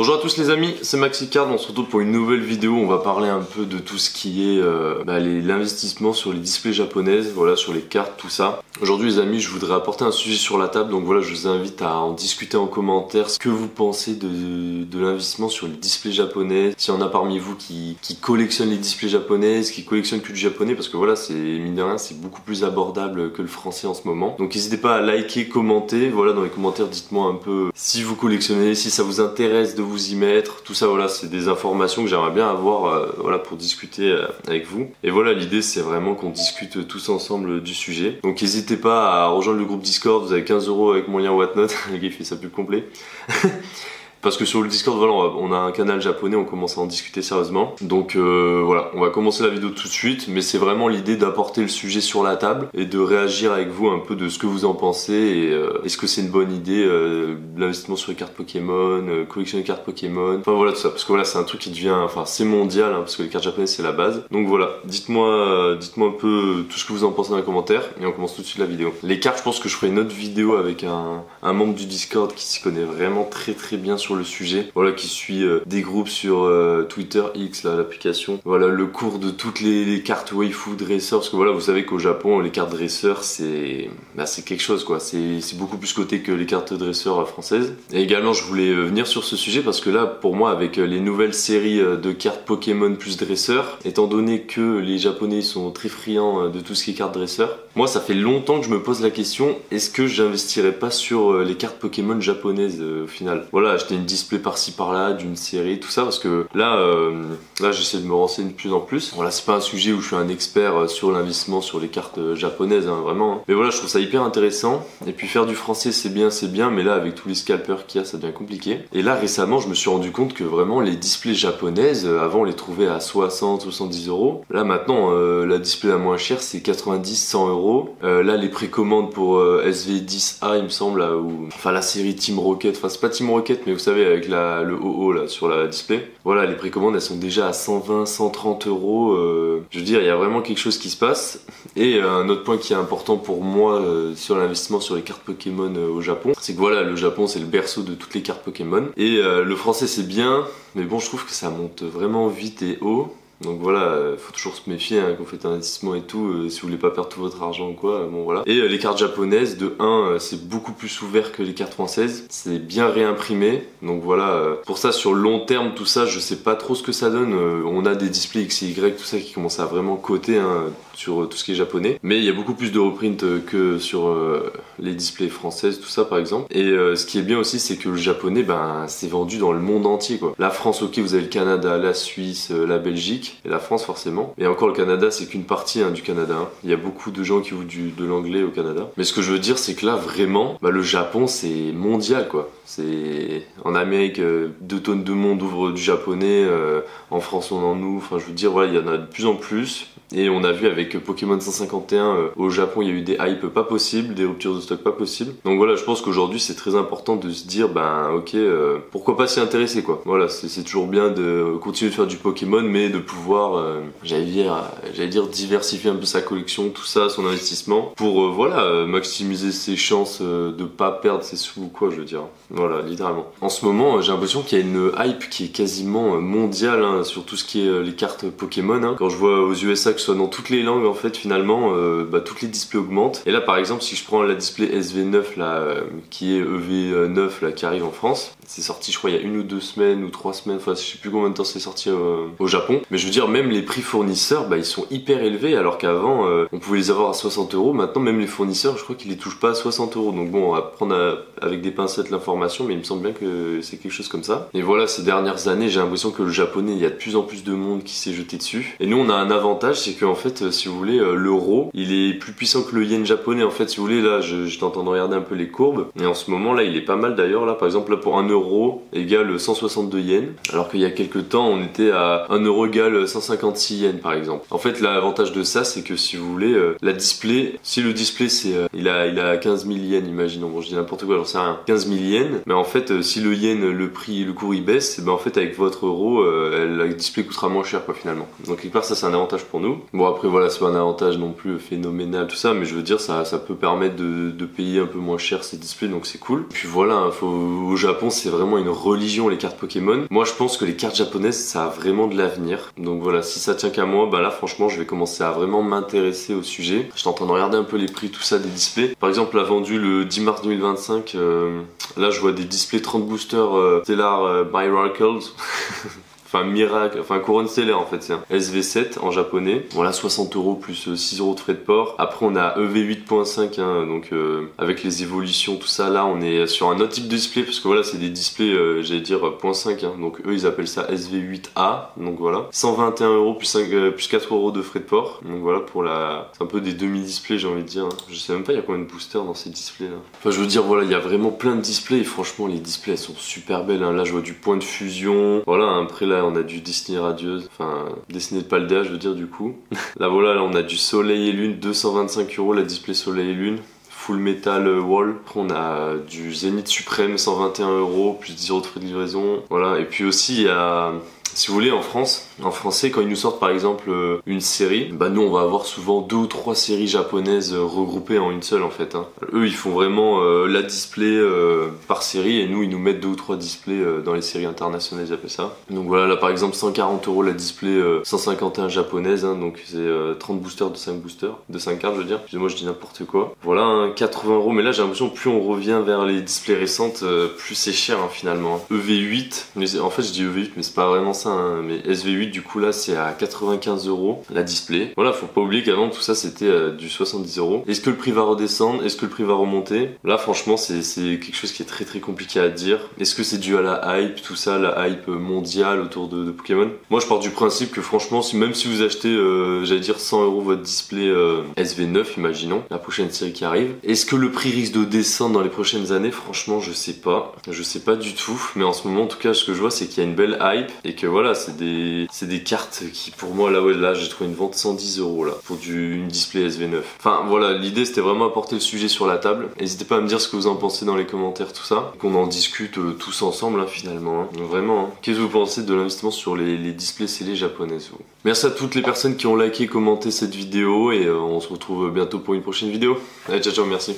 Bonjour à tous les amis, c'est Maxicard, on se retrouve pour une nouvelle vidéo. On va parler un peu de tout ce qui est l'investissement sur les displays japonaises, voilà, sur les cartes, tout ça. Aujourd'hui les amis, je voudrais apporter un sujet sur la table, donc voilà, je vous invite à en discuter en commentaire ce que vous pensez de l'investissement sur les displays japonaises. S'il y en a parmi vous qui collectionnent les displays japonaises, qui collectionnent que du japonais, parce que voilà, c'est mine de rien, c'est beaucoup plus abordable que le français en ce moment. Donc n'hésitez pas à liker, commenter, voilà, dans les commentaires dites-moi un peu si vous collectionnez, si ça vous intéresse de vous y mettre, tout ça, voilà, c'est des informations que j'aimerais bien avoir voilà, pour discuter avec vous. Et voilà, l'idée c'est vraiment qu'on discute tous ensemble du sujet. Donc n'hésitez pas à rejoindre le groupe Discord, vous avez 15 € avec mon lien Whatnot, le gars il fait sa pub complet. Parce que sur le Discord, voilà, on a un canal japonais, on commence à en discuter sérieusement. Donc voilà, on va commencer la vidéo tout de suite, mais c'est vraiment l'idée d'apporter le sujet sur la table et de réagir avec vous un peu de ce que vous en pensez et est-ce que c'est une bonne idée l'investissement sur les cartes Pokémon, collectionner les cartes Pokémon, enfin voilà tout ça, parce que voilà c'est un truc qui devient, enfin c'est mondial, hein, parce que les cartes japonaises c'est la base. Donc voilà, dites-moi un peu tout ce que vous en pensez dans les commentaires et on commence tout de suite la vidéo. Les cartes, je pense que je ferai une autre vidéo avec un membre du Discord qui s'y connaît vraiment très bien sur le sujet, voilà, qui suit des groupes sur Twitter X, l'application, voilà, le cours de toutes les cartes waifu dresseurs, parce que voilà, vous savez qu'au Japon les cartes dresseurs c'est quelque chose quoi, c'est beaucoup plus coté que les cartes dresseurs françaises. Et également je voulais venir sur ce sujet parce que là pour moi avec les nouvelles séries de cartes Pokémon plus dresseurs, étant donné que les japonais sont très friands de tout ce qui est cartes dresseurs, moi ça fait longtemps que je me pose la question, est-ce que j'investirais pas sur les cartes Pokémon japonaises au final, voilà, acheter une display par-ci par-là d'une série, tout ça, parce que là j'essaie de me renseigner de plus en plus. Voilà, c'est pas un sujet où je suis un expert sur l'investissement sur les cartes japonaises, hein, vraiment, hein. Mais voilà, je trouve ça hyper intéressant. Et puis faire du français c'est bien, mais là avec tous les scalpers qu'il y a, ça devient compliqué. Et là récemment, je me suis rendu compte que vraiment les displays japonaises, avant on les trouvait à 60-70 €. Là maintenant, la display la moins chère c'est 90-100 €. Là les précommandes pour SV10A, il me semble, là, enfin la série Team Rocket, enfin c'est pas Team Rocket, mais vous savez avec le OO là sur la display, voilà, les précommandes elles sont déjà à 120-130 €. Je veux dire, il y a vraiment quelque chose qui se passe. Et un autre point qui est important pour moi sur l'investissement sur les cartes Pokémon au Japon, c'est que voilà, le Japon c'est le berceau de toutes les cartes Pokémon. Et le français c'est bien, mais bon, je trouve que ça monte vraiment vite et haut. Donc voilà, faut toujours se méfier hein, quand vous faites un investissement et tout, si vous voulez pas perdre tout votre argent ou quoi, bon voilà. Et les cartes japonaises, de 1, c'est beaucoup plus ouvert que les cartes françaises, c'est bien réimprimé, donc voilà, pour ça sur le long terme, tout ça, je sais pas trop ce que ça donne, on a des displays X et Y, tout ça qui commence à vraiment coter hein, sur tout ce qui est japonais, mais il y a beaucoup plus de reprint que sur les displays françaises, tout ça par exemple. Et ce qui est bien aussi, c'est que le japonais, ben, c'est vendu dans le monde entier quoi. La France, ok, vous avez le Canada, la Suisse, la Belgique, et la France forcément. Et encore le Canada c'est qu'une partie hein, du Canada. Hein. Il y a beaucoup de gens qui jouent de l'anglais au Canada. Mais ce que je veux dire c'est que là vraiment, le Japon c'est mondial quoi. C'est en Amérique, 2 tonnes de monde ouvrent du japonais, en France on en ouvre, enfin je veux dire voilà, il y en a de plus en plus. Et on a vu avec Pokémon 151 au Japon, il y a eu des hypes pas possibles, des ruptures de stock pas possibles. Donc voilà, je pense qu'aujourd'hui c'est très important de se dire ben ok, pourquoi pas s'y intéresser quoi. Voilà, c'est toujours bien de continuer de faire du Pokémon, mais de pouvoir, j'allais dire diversifier un peu sa collection, tout ça, son investissement, pour voilà, maximiser ses chances de pas perdre ses sous ou quoi, je veux dire. Voilà, littéralement. En ce moment, j'ai l'impression qu'il y a une hype qui est quasiment mondiale hein, sur tout ce qui est les cartes Pokémon. Hein. Quand je vois aux USA que ce soit dans toutes les langues en fait finalement, toutes les displays augmentent. Et là par exemple si je prends la display SV9 là, qui est EV9 là, qui arrive en France, c'est sorti je crois il y a 1 ou 2 semaines ou 3 semaines, enfin je sais plus combien de temps c'est sorti au Japon. Mais je veux dire, même les prix fournisseurs, ils sont hyper élevés alors qu'avant on pouvait les avoir à 60 €. Maintenant même les fournisseurs, je crois qu'ils les touchent pas à 60 €. Donc bon, on va prendre avec des pincettes l'information, mais il me semble bien que c'est quelque chose comme ça. Et voilà, ces dernières années j'ai l'impression que le japonais, il y a de plus en plus de monde qui s'est jeté dessus. Et nous on a un avantage, c'est qu'en fait si vous voulez, l'euro il est plus puissant que le yen japonais en fait. Si vous voulez, là je t'entends regarder un peu les courbes, et en ce moment là il est pas mal d'ailleurs. Là par exemple, là pour 1 € égale 162 yens, alors qu'il y a quelques temps on était à 1 € égale 156 yens par exemple. En fait l'avantage de ça c'est que si vous voulez, la display, si le display c'est il a 15 000 yens, imaginons, bon je dis n'importe quoi, j'en sais rien, 15 000 yens, mais en fait si le yen, le prix, le cours il baisse, en fait avec votre euro, la display coûtera moins cher quoi finalement. Donc quelque part ça c'est un avantage pour nous. Bon après voilà, c'est pas un avantage non plus phénoménal tout ça, mais je veux dire ça peut permettre de payer un peu moins cher ces displays, donc c'est cool. Puis voilà, au Japon c'est vraiment une religion les cartes Pokémon. Moi je pense que les cartes japonaises ça a vraiment de l'avenir. Donc voilà, si ça tient qu'à moi, bah là franchement je vais commencer à vraiment m'intéresser au sujet. J'étais en train de regarder un peu les prix tout ça des displays. Par exemple là vendu le 10 mars 2025, là je vois des displays 30 boosters Stellar Miracles. Enfin miracle, enfin couronne stellaire en fait, c'est un SV7 en japonais. Voilà 60 € plus 6 € de frais de port. Après on a EV8.5 hein, donc avec les évolutions tout ça, là on est sur un autre type de display parce que voilà c'est des displays j'allais dire 0.5 hein, donc eux ils appellent ça SV8A. Donc voilà 121 € plus 4 € de frais de port. Donc voilà pour la, c'est un peu des demi-displays j'ai envie de dire hein. Je sais même pas il y a combien de boosters dans ces displays là. Enfin je veux dire voilà il y a vraiment plein de displays et franchement les displays elles sont super belles hein. Là je vois du point de fusion. Voilà après là on a du Disney Radieuse, enfin Disney de Paldea je veux dire du coup. Là voilà là, on a du Soleil et Lune, 225 € la display Soleil et Lune. Full Metal Wall. Après on a du Zénith Suprême 121 € plus 10 € de frais de livraison. Voilà et puis aussi il y a... Si vous voulez, en français, quand ils nous sortent par exemple une série, bah nous on va avoir souvent 2 ou 3 séries japonaises regroupées en une seule en fait. Hein. Eux ils font vraiment la display par série et nous ils nous mettent 2 ou 3 displays dans les séries internationales, ils appellent ça. Donc voilà, là par exemple 140 € la display 151 japonaise, hein, donc c'est 30 boosters de 5 boosters, de 5 cartes je veux dire. Moi je dis n'importe quoi. Voilà, hein, 80 €, mais là j'ai l'impression plus on revient vers les displays récentes, plus c'est cher hein, finalement. EV8, mais en fait je dis EV8 mais c'est pas vraiment ça. Mais SV8 du coup là c'est à 95 € la display. Voilà, faut pas oublier qu'avant tout ça c'était du 70 €. Est-ce que le prix va redescendre? Est-ce que le prix va remonter? Là franchement c'est quelque chose qui est très compliqué à dire. Est-ce que c'est dû à la hype, tout ça, la hype mondiale autour de Pokémon? Moi je pars du principe que franchement même si vous achetez j'allais dire 100 € votre display SV9 imaginons, la prochaine série qui arrive, est-ce que le prix risque de descendre dans les prochaines années? Franchement je sais pas du tout, mais en ce moment en tout cas ce que je vois c'est qu'il y a une belle hype et que voilà c'est des cartes qui pour moi là ouais là j'ai trouvé une vente 110 € là pour une display SV9. Enfin voilà, l'idée c'était vraiment apporter le sujet sur la table. N'hésitez pas à me dire ce que vous en pensez dans les commentaires tout ça, qu'on en discute tous ensemble hein, finalement hein. Vraiment hein. Qu'est-ce que vous pensez de l'investissement sur les displays scellés japonaises vous? Merci à toutes les personnes qui ont liké, commenté cette vidéo et on se retrouve bientôt pour une prochaine vidéo. Allez ciao ciao, merci.